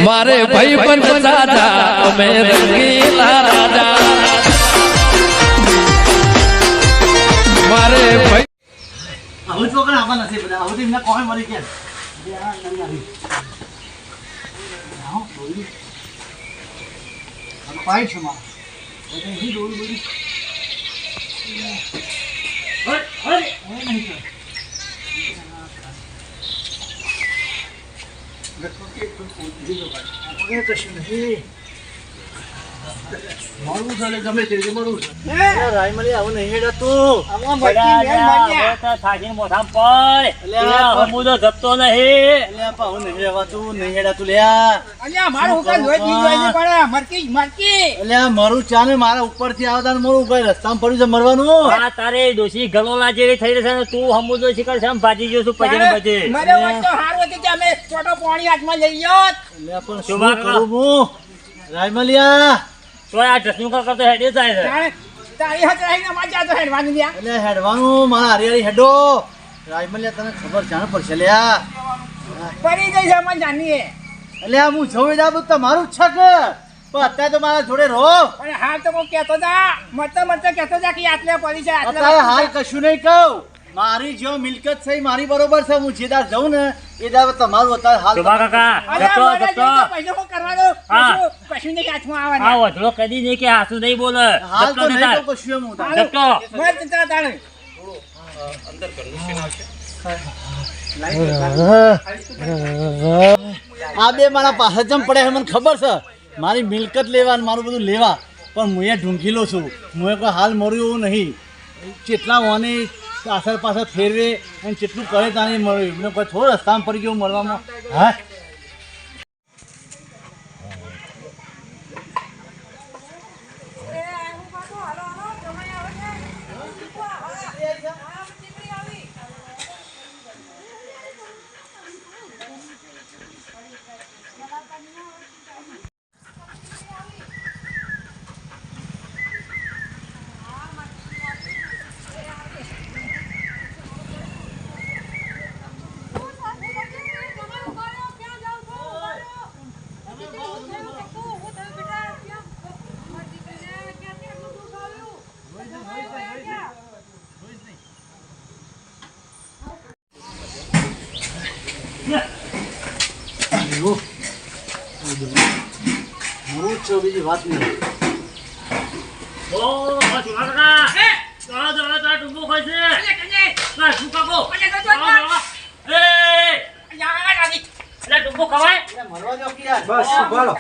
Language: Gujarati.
મારે ભાઈ પણ દાદા અમે રંગીલા રાજા મારે ભાઈ આવું છોકરા આવા નથી બધા આવું એમના કોણ મરી ગયા પાઈ છે માં હી દોડી દોડી કશું નથી મારું ચાલે ગમે તે મારું રાયમલી આવું નહીં હેડા તું થાકીને મોઢામ પડ મુદો જપતો નહીં આવું નહીં રહેવા તું નહીં હેડા તું લ્યા મારું ચા ને મારા ઉપર થી આવતા મારું કઈ રસ્તામાં પડ્યું છે મરવાનું તારે ડોસી ગલોલા જેવી થઈ રહી છે ને તું હમુદો શિખર છે ભાજી ગયો છું પછી બચે રાયમલિયા તો આ ડ્રેસિંગ કરતો હેડે જાય છે એટલે હેડવાનું મારા હરિયાળી હેડો રાયમલિયા તને ખબર જાણ પડશે લ્યા એટલે હું જવું જા બધું તમારું જ છે કે પણ અત્યારે તો મારા જોડે રહો અત્યારે હાલ કશું નહીં કહું મારી જો મિલકત છે મારી બરોબર છે હું જે દાર જઉં ને એ દાર તમારું અત્યારે હાલ વધલો કદી નહીં કે હાસુ નહીં બોલે હાલ તો નહીં તો કશું હું આ બે મારા પાસે જમ પડે મને ખબર છે મારી મિલકત લેવા મારું બધું લેવા પણ હું એ ઢૂંઢીલો છું હું કોઈ હાલ મર્યું એવું નહીં જેટલા મને પાછળ પાછળ ફેરવે અને જેટલું કરે ત્યાં નહીં મળ્યું એમને કોઈ થોડો રસ્તામાં પડી ગયો મળવામાં હા બીજી વાત નહીં મરવા દો બસ બોલો